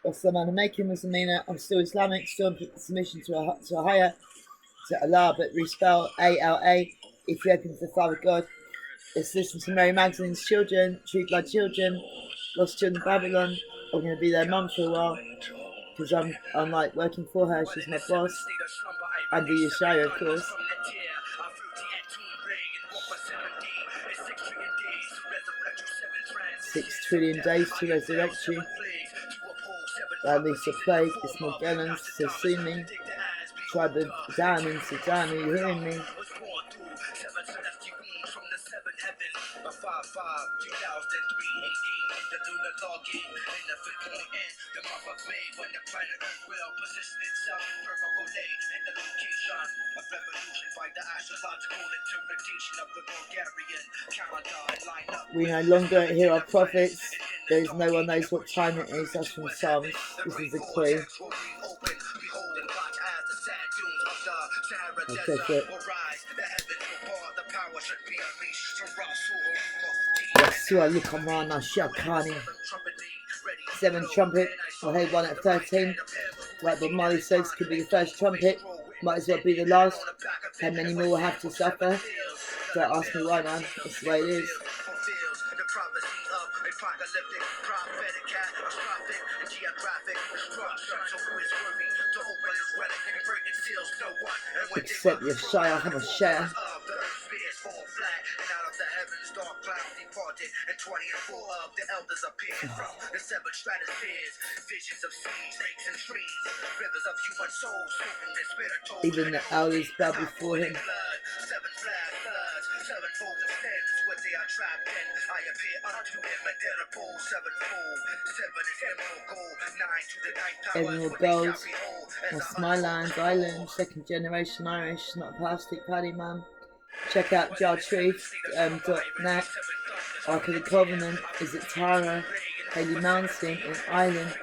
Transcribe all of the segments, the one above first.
or someone making Muslimina. I'm still Islamic, still in submission to a higher, to Allah, but respell A-L-A, Ethiopian to the Father God. It's listening to Mary Magdalene's children, True Blood children, Lost Children of Babylon. I'm going to be their mum for a while, because I'm like working for her, she's my boss. And the Yashaya, of course. 6 trillion days to resurrect you. At least a plague, it's Magdalene, so sue me. Tribe of Dan in Sudan, are you hearing me? We no longer hear our prophets. There is no one knows what time it is. That's from Psalms. This is a clue. Okay, Yashua Lukamana Shakani. 7 trumpet. I heard one at 13. Like Bob Marley says, could be the first trumpet. Might as well be the last. How many more will have to suffer? Don't ask me why, man. That's the way it is. Except Yashaya Hamashaya. Even the elders bow before him. Emerald Bells, Smiland Island, 2nd generation Irish, not a plastic paddy man. Check out jartruth.net. Ark of the Covenant is at Tara, Haley Mountain in Ireland.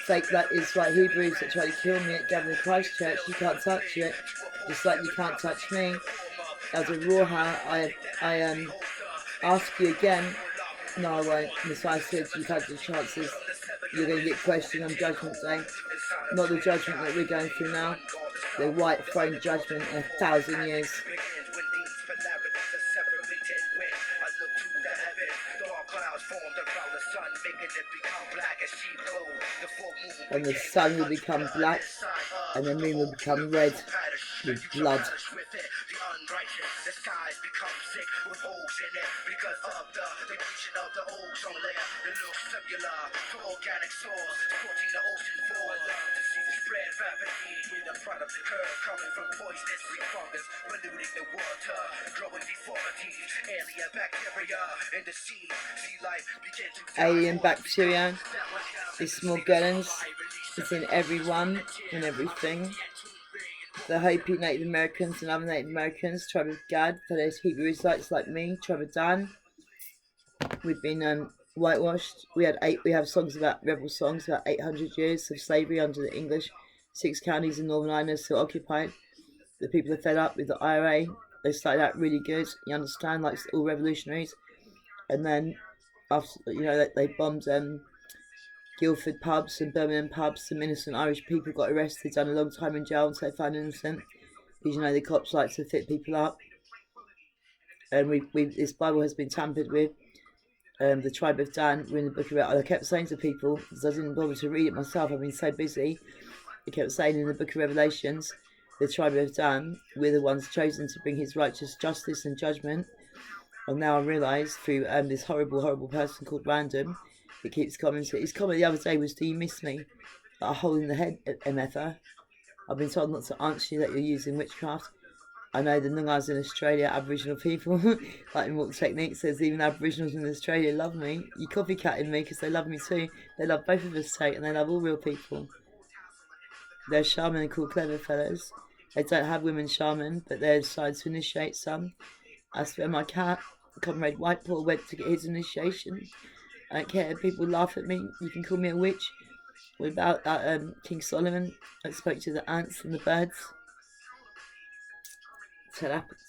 Fake that is like Hebrews that try to kill me at Gathering Christ Church. You can't touch it, just like you can't touch me. As a Rawha, I ask you again. No, I won't. Messiah said you've had your chances. You're going to get questioned on Judgment Day. Not the judgment that we're going through now. The white throne judgment in 1,000 years. And the sun will become black, and the moon will become red with blood. Alien bacteria, it's small guns, it's in everyone and everything. The Hopi Native Americans and other Native Americans, tribe of Gad, for those Hebrew Israelites like me, tribe of Dan. We've been whitewashed. We have songs about rebel songs about 800 years of slavery under the English. 6 counties in Northern Ireland still occupied. The people are fed up with the IRA. They started out really good, you understand, like all revolutionaries. And then after, they bombed Guildford pubs and Birmingham pubs. Some innocent Irish people got arrested, done a long time in jail until they found innocent. Because the cops like to fit people up. And this Bible has been tampered with. The tribe of Dan, we're in the book of Revelation. I kept saying to people, because I didn't bother to read it myself, I've been so busy. I kept saying in the book of Revelations, the tribe of Dan, we're the ones chosen to bring his righteous justice and judgment. And now I realise through this horrible person called Random, it keeps commenting. His comment the other day was, "Do you miss me?" Like a hole in the head, MFR. I've been told not to answer you that you're using witchcraft. I know the Noongas in Australia, Aboriginal people, like in Walk Technique says, even Aboriginals in Australia love me. You copycatting me because they love me too. They love both of us, Tate, and they love all real people. They're shaman called clever fellows. They don't have women shaman, but they decide to initiate some. I swear my cat, Comrade Whitepaw, went to get his initiation. I don't care, people laugh at me. You can call me a witch. Without that King Solomon, I spoke to the ants and the birds.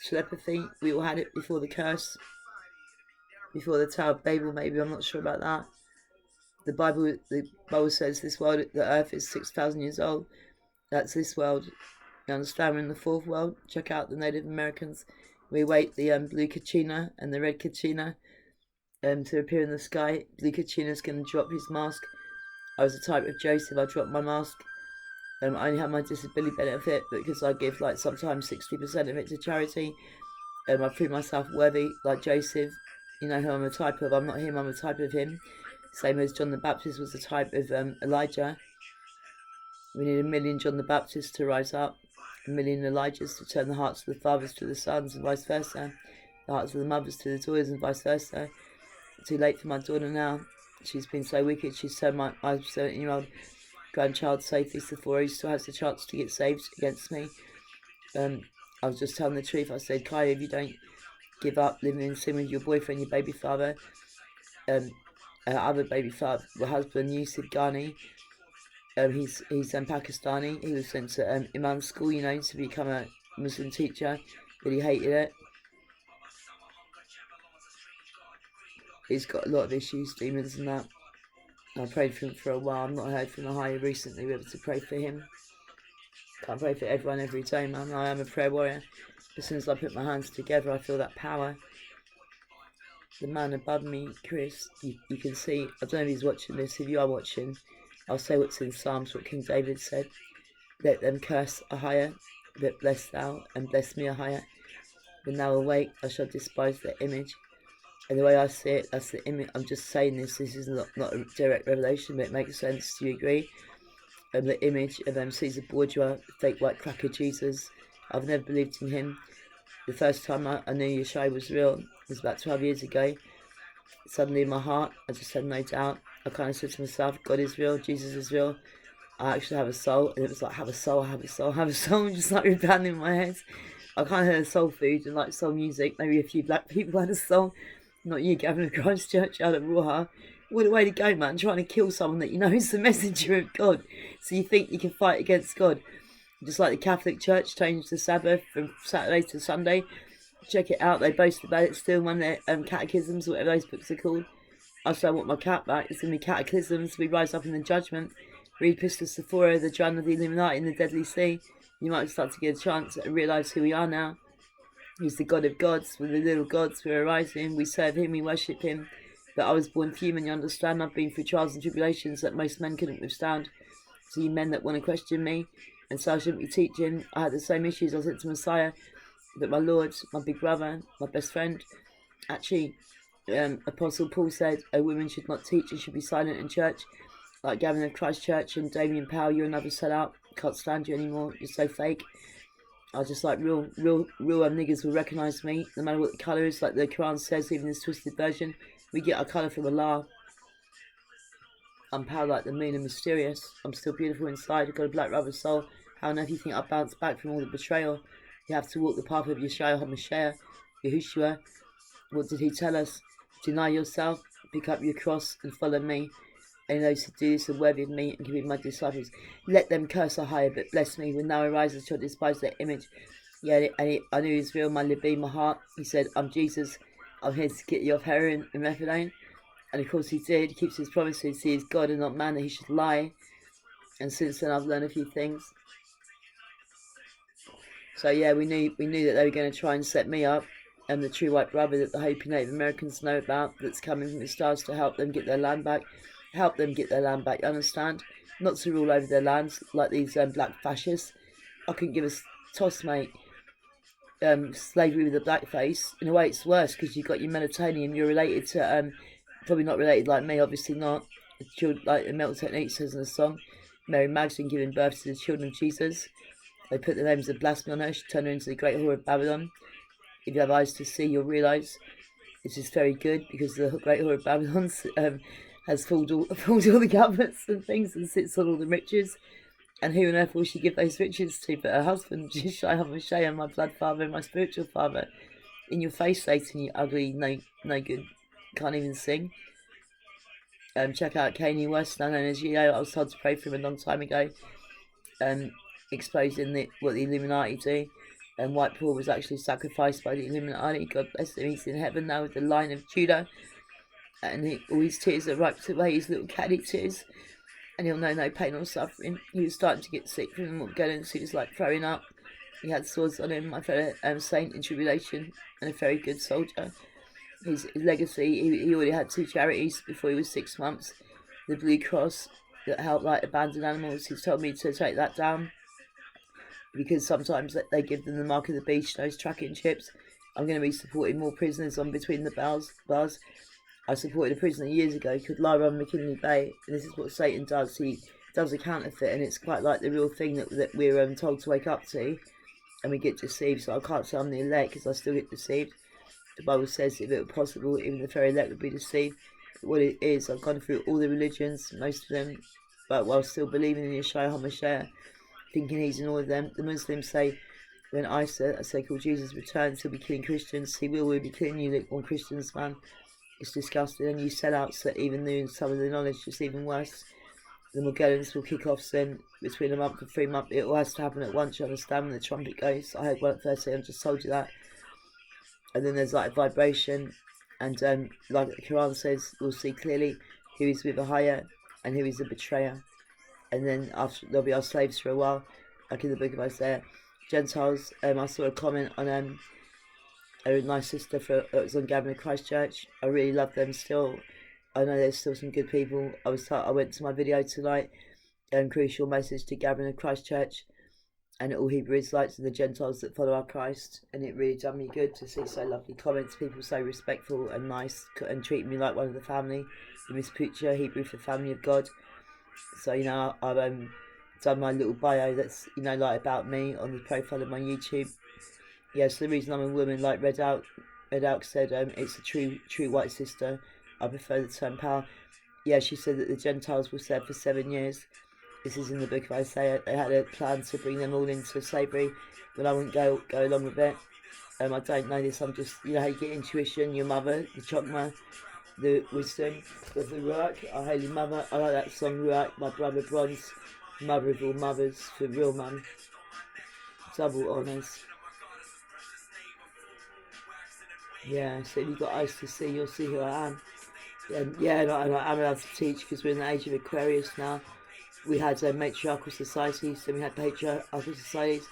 Telepathy, we all had it before the curse. Before the Tower of Babel, maybe, I'm not sure about that. The Bible says the earth is 6,000 years old. That's this world. You understand? We're in the fourth world. Check out the Native Americans. We wait the blue kachina and the red kachina to appear in the sky. Blue kachina's going to drop his mask. I was a type of Joseph. I dropped my mask. I only have my disability benefit because I give like sometimes 60% of it to charity. I prove myself worthy, like Joseph. You know who I'm a type of. I'm not him, I'm a type of him. Same as John the Baptist was a type of Elijah. We need 1 million John the Baptists to rise up, 1 million Elijahs to turn the hearts of the fathers to the sons and vice versa, the hearts of the mothers to the daughters and vice versa. Too late for my daughter now. She's been so wicked. She's turned my 17-year-old grandchild safely Sephora. He still has the chance to get saved against me. I was just telling the truth. I said, Kai, if you don't give up living in sin with your boyfriend, your baby father, other baby father, husband, Yusuf Ghani, he's Pakistani. He was sent to Imam school, you know, to become a Muslim teacher, but he hated it. He's got a lot of issues, demons and that. I prayed for him for a while. I've not heard from the higher recently. We're able to pray for him. Can't pray for everyone every day, man. I am a prayer warrior. As soon as I put my hands together, I feel that power. The man above me, Chris, you can see. I don't know if he's watching this. If you are watching, I'll say what's in Psalms, what King David said. Let them curse a higher, but bless thou, and bless me a higher. When thou awake, I shall despise their image. And the way I see it, that's the image. I'm just saying this is not a direct revelation, but it makes sense. Do you agree? The image of Caesar Borgia, fake white cracker Jesus. I've never believed in him. The first time I knew Yashaya was real was about 12 years ago. Suddenly in my heart, I just had no doubt. I kind of said to myself, God is real, Jesus is real. I actually have a soul. And it was like, have a soul, have a soul, have a soul. Just like rebounding in my head. I kind of heard soul food and like soul music. Maybe a few black people had a soul. Not you, Gavin of Christchurch out of Roja. What a way to go, man. Trying to kill someone that you know is the messenger of God. So you think you can fight against God. Just like the Catholic Church changed the Sabbath from Saturday to Sunday. Check it out. They boast about it still when their catechisms, whatever those books are called. I say I want my cat back. It's going to be catechisms. We rise up in the judgment. Read Pistis Sephora, the Drown of the Illuminati in the Deadly Sea. You might start to get a chance to realise who we are now. He's the God of gods. We're the little gods. We're arising. We serve him. We worship him. But I was born human, you understand? I've been through trials and tribulations that most men couldn't withstand. So you men that want to question me and say I shouldn't be teaching, I had the same issues. I said to Messiah, but my Lord, my big brother, my best friend, actually, Apostle Paul said a woman should not teach and should be silent in church. Like Gavin of Christchurch and Damien Powell, you're another sellout. Can't stand you anymore. You're so fake. I was just like, real niggas will recognise me, no matter what the colour is. Like the Quran says, even this twisted version, we get our colour from Allah. I'm proud like the moon and mysterious. I'm still beautiful inside. I've got a black rubber soul. How on earth do you think I bounce back from all the betrayal? You have to walk the path of Yashaya HaMashiach, Yahushua. What did he tell us? Deny yourself, pick up your cross and follow me. And those who do this are worthy of me and can be my disciples. Let them curse a higher, but bless me. When thou arises, shall despise their image. Yeah, I knew his real, my Libby, my heart. He said, I'm Jesus. I'm here to get you off heroin and methadone. And of course he did. He keeps his promises. He is God and not man, that he should lie. And since then I've learned a few things. So yeah, we knew that they were going to try and set me up. And the true white brother that the Hopi Native Americans know about, that's coming from the stars to help them get their land back. Help them get their land back, you understand? Not to rule over their lands like these black fascists. I couldn't give a toss, mate. Slavery with a black face. In a way, it's worse because you've got your melatonin. You're related to, probably not related like me, obviously not. Like the Melt Technique says in the song, Mary Magdalene giving birth to the children of Jesus. They put the names of blasphemy on her. She turned her into the great whore of Babylon. If you have eyes to see, you'll realise this is very good because the great whore of Babylon has fooled all the governments and things and sits on all the riches. And who on earth will she give those riches to but her husband, Yashaya, my blood father and my spiritual father? In your face, Satan, you ugly, no good, can't even sing. Check out Kanye West, now known as I was told to pray for him a long time ago. Exposing what the Illuminati do. And White Paul was actually sacrificed by the Illuminati. God bless him, he's in heaven now with the line of Judah. and all his tears are wiped away, his little caddy tears, and he'll know no pain or suffering. He was starting to get sick from the Magdalene, so he was like throwing up. He had swords on him, my fellow saint in tribulation, and a very good soldier. His legacy, he already had 2 charities before he was 6 months. The Blue Cross that helped like abandoned animals. He's told me to take that down because sometimes they give them the mark of the beast, those tracking chips. I'm going to be supporting more prisoners on Between the Bars. I supported a prisoner years ago called Lyra on McKinley Bay, and this is what Satan does. He does a counterfeit, and it's quite like the real thing that we're told to wake up to, and we get deceived. So I can't say I'm the elect because I still get deceived. The Bible says if it were possible, even the very elect would be deceived. But what it is, I've gone through all the religions, most of them, but while still believing in Yashaya, thinking he's in all of them. The Muslims say, when Isa, a so-called Jesus, returns, he'll be killing Christians. He will be killing you, lukewarm Christians, man. It's disgusting, and you sellouts that even knew some of the knowledge, it's even worse. The Magdalenes will kick off soon, between a month and 3 months. It all has to happen at once, you understand, when the trumpet goes. I heard one at first, I just told you that. And then there's like a vibration, and like the Quran says, we'll see clearly who is with a higher and who is a betrayer. And then after, they'll be our slaves for a while, like in the book of Isaiah. Gentiles, I saw a comment on a nice sister that was on Gathering of Christchurch. I really love them still. I know there's still some good people. I went to my video tonight, crucial message to Gathering of Christchurch and all Hebrew Israelites and the Gentiles that follow our Christ, and it really done me good to see so lovely comments, people so respectful and nice and treating me like one of the family. The Miss Pucha, Hebrew for Family of God. So you know, I've done my little bio that's, you know, like about me on the profile of my YouTube. Yes, the reason I'm a woman, like Red Alk said, it's a true white sister. I prefer the term power. Yeah, she said that the Gentiles were served for 7 years. This is in the book of Isaiah. They had a plan to bring them all into slavery, but I wouldn't go along with it. I don't know this. I'm just, you know how you get intuition, your mother, the chokma, the wisdom of the Ruach, our Holy Mother. I like that song, Ruach, my brother Bronze, mother of all mothers, for real, man. Double honours. Yeah, so if you've got eyes to see, you'll see who I am. Yeah, and I'm allowed to teach because we're in the age of Aquarius now. We had matriarchal societies, then we had patriarchal societies.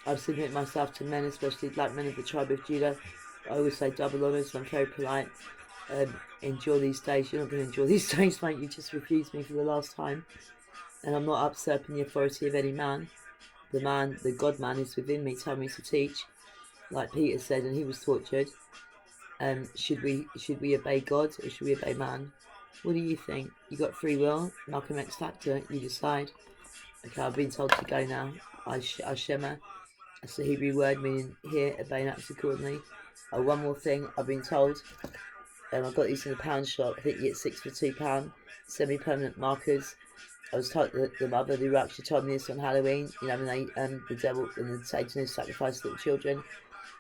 I've submitted myself to men, especially black men of the tribe of Judah. I always say double honours, so I'm very polite. Endure these days. You're not going to endure these days, mate. You just refused me for the last time. And I'm not usurping the authority of any man. The God-man is within me, telling me to teach. Like Peter said, and he was tortured. Should we obey God or should we obey man? What do you think? You got free will? Malcolm X factor, you decide. Okay, I've been told to go now. Shema. That's the Hebrew word meaning hear, obey, and act accordingly. One more thing, I've been told, I got these in a pound shop. I think you get 6 for £2. Semi-permanent markers. I was told that the mother who actually told me this on Halloween. You know, when they the devil and the Satanists sacrificed little children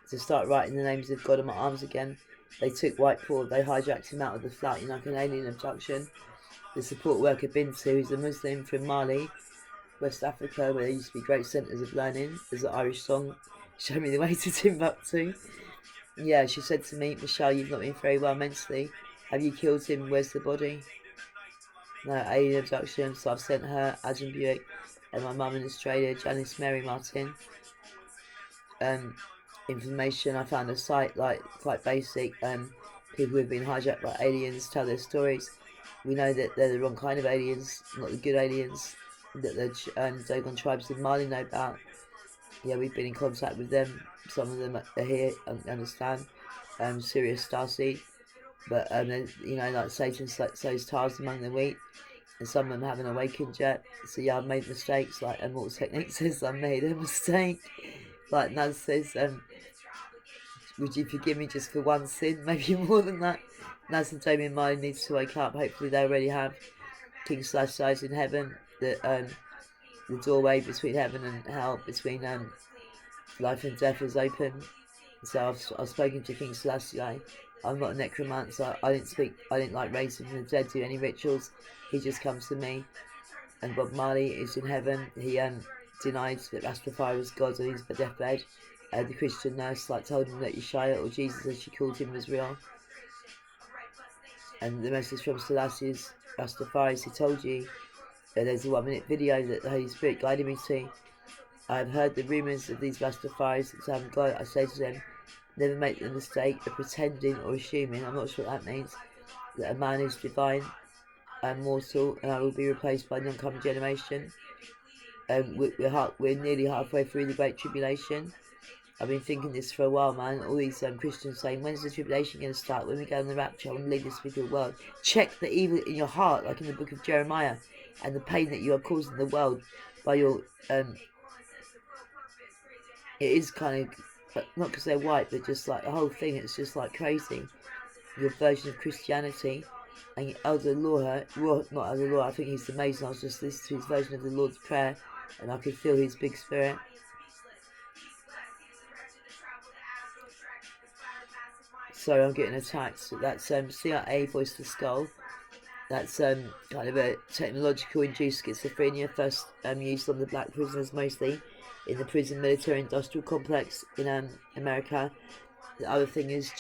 to start writing the names of God on my arms again. They took White Paul, they hijacked him out of the flat, you know, like an alien abduction. The support worker Bintu, who's a Muslim from Mali, West Africa, where there used to be great centres of learning. There's an Irish song, Show Me the Way to Timbuktu. Yeah, she said to me, Michelle, you've not been very well mentally. Have you killed him? Where's the body? No, alien abduction. So I've sent her, Adam Buick, and my mum in Australia, Janice Mary Martin. Information. I found a site like quite basic. People who've been hijacked by aliens tell their stories. We know that they're the wrong kind of aliens, not the good aliens that the Dogon tribes in Mali know about. Yeah, we've been in contact with them. Some of them are here, understand. Serious starseed, but you know, like Satan sows tares among the wheat, and some of them haven't awakened yet. So yeah, I've made mistakes. Like Immortal Technique says, I made a mistake. Like Naz says, would you forgive me just for one sin? Maybe more than that. Naz and Damien Marley needs to wake up. Hopefully they already have. King Slash size in heaven. The doorway between heaven and hell, between life and death is open. So I've spoken to King Selassie. I'm not a necromancer. I didn't like raising from the dead, do any rituals. He just comes to me. And Bob Marley is in heaven. He denied that Rastafari was God on his deathbed. The Christian nurse told him that Yashaya, or Jesus as she called him, was real. And the message from Selassie's Rastafaris, he told you that there's a 1 minute video that the Holy Spirit guided me to. I have heard the rumours of these Rastafaris that haven't got it. I say to them, never make the mistake of pretending or assuming, I'm not sure what that means, that a man is divine and mortal and I will be replaced by an oncoming generation. We're nearly halfway through the Great Tribulation. I've been thinking this for a while, man. All these Christians saying, when's the tribulation going to start? When we go on the rapture? I want to leave this wicked world. Check the evil in your heart, like in the book of Jeremiah, and the pain that you are causing the world by your... it is kind of, not because they're white, but just like the whole thing, it's just like crazy. Your version of Christianity, and Elder Law, not Elder Law, I think he's amazing. I was just listening to his version of the Lord's Prayer, and I could feel his big spirit. So I'm getting attacked. That's CIA voice to skull. That's kind of a technological induced schizophrenia, first used on the black prisoners mostly in the prison military industrial complex in America. The other thing is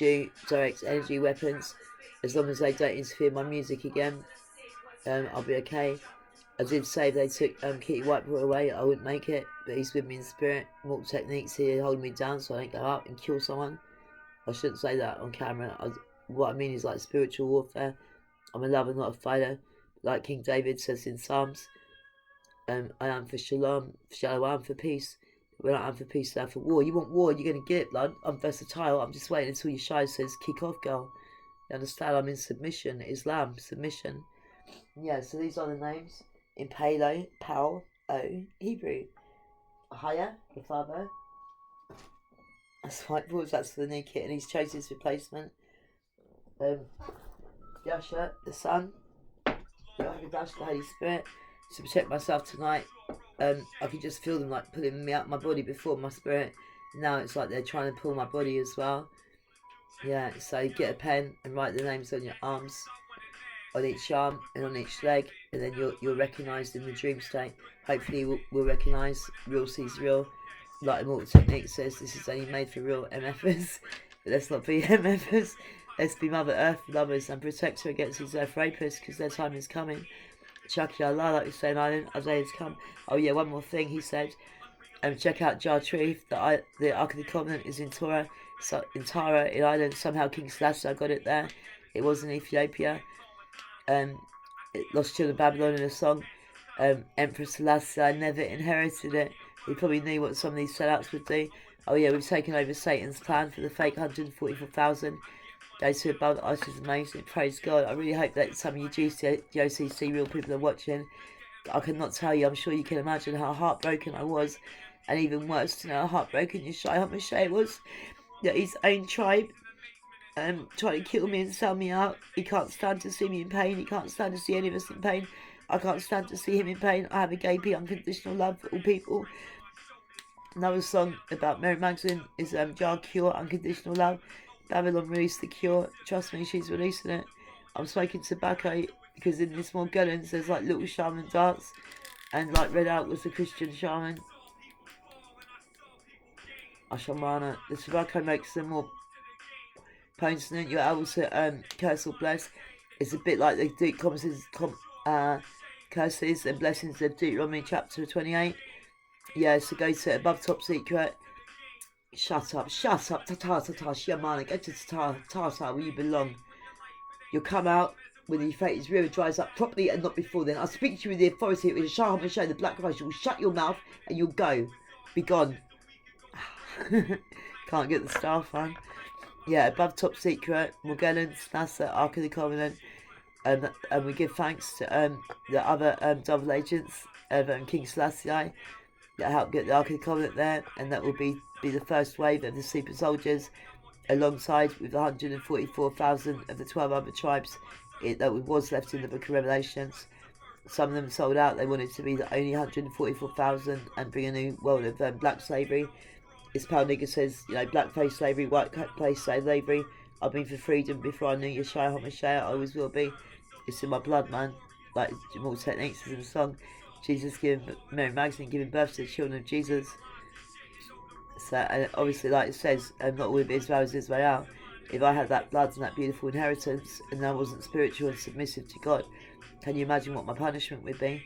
direct energy weapons. As long as they don't interfere with my music again, I'll be okay. I did say if they took Kitty Whiteboy away, I wouldn't make it, but he's with me in spirit. Mortal techniques here holding me down so I don't go up and kill someone. I shouldn't say that on camera. What I mean is like spiritual warfare. I'm a lover, not a fighter. Like King David says in Psalms, I am for shalom, for peace. When I am for peace, I am for war. You want war, you're going to get it, blood. I'm versatile. I'm just waiting until Yashaya says, kick off, girl. You understand? I'm in submission. Islam, submission. Yeah, so these are the names in Palo, Pal, O, Hebrew. Yashaya, the father. That's whiteboards, that's for the new kit, and he's chosen his replacement. Yashaya, the son. The Holy Spirit. To protect myself tonight, I could just feel them like pulling me out my body before my spirit. Now it's like they're trying to pull my body as well. Yeah, so get a pen and write the names on your arms, on each arm and on each leg, and then you're recognised in the dream state. Hopefully we'll recognise real sees real. Like Immortal Technique says, this is only made for real MFers. But let's not be MFers. Let's be Mother Earth lovers and protect her against these Earth rapists, because their time is coming. Chucky Allah, like we say in Ireland, Isaiah's come. Oh yeah, one more thing he said. Check out Jar Truth. The Ark of the Covenant is in Torah. So in Tara, in Ireland, somehow King Selassie got it there. It was in Ethiopia. Lost Children of Babylon in a song. Emperor Selassie never inherited it. He probably knew what some of these sellouts would do. Oh yeah, we've taken over Satan's plan for the fake 144,000. Those who are above the ice is amazing. Praise God. I really hope that some of you GOCC real people are watching. I cannot tell you. I'm sure you can imagine how heartbroken I was. And even worse to know how heartbroken Yashaya was. That his own tribe trying to kill me and sell me out. He can't stand to see me in pain. He can't stand to see any of us in pain. I can't stand to see him in pain. I have a gay unconditional love for all people. Another song about Mary Magdalene is Jar Cure, Unconditional Love. Babylon released the cure. Trust me, she's releasing it. I'm smoking tobacco because in this small gullens there's like little shaman darts, and like Red Out was the Christian shaman. Ashamana. The tobacco makes them more potent. You're able to curse or bless. It's a bit like the curses and blessings of Deuteronomy chapter 28. Yeah, so go to Above Top Secret. Shut up, Shamana, go to Tata, where you belong. You'll come out when the Euphrates River dries up properly and not before then. I'll speak to you with the authority of Yashaya and show the black Christ. You'll shut your mouth and you'll go. Be gone. Can't get the star fan. Yeah, Above Top Secret, Morgellons, NASA, Ark of the Covenant. And we give thanks to the other double agents of King Selassie that helped get the Ark of the Covenant there, and that will be the first wave of the super soldiers, alongside with 144,000 of the 12 other tribes that was left in the Book of Revelations. Some of them sold out. They wanted to be the only 144,000 and bring a new world of black slavery. This Pal nigger says, you know, blackface slavery, whiteface slavery. I've been for freedom before I knew Yashaya HaMashiach. I always will be. It's in my blood, man. Like Immortal Techniques is in the song. Jesus Mary Magdalene giving birth to the children of Jesus. So, and obviously, like it says, not all of Israel is Israel. If I had that blood and that beautiful inheritance and I wasn't spiritual and submissive to God, can you imagine what my punishment would be?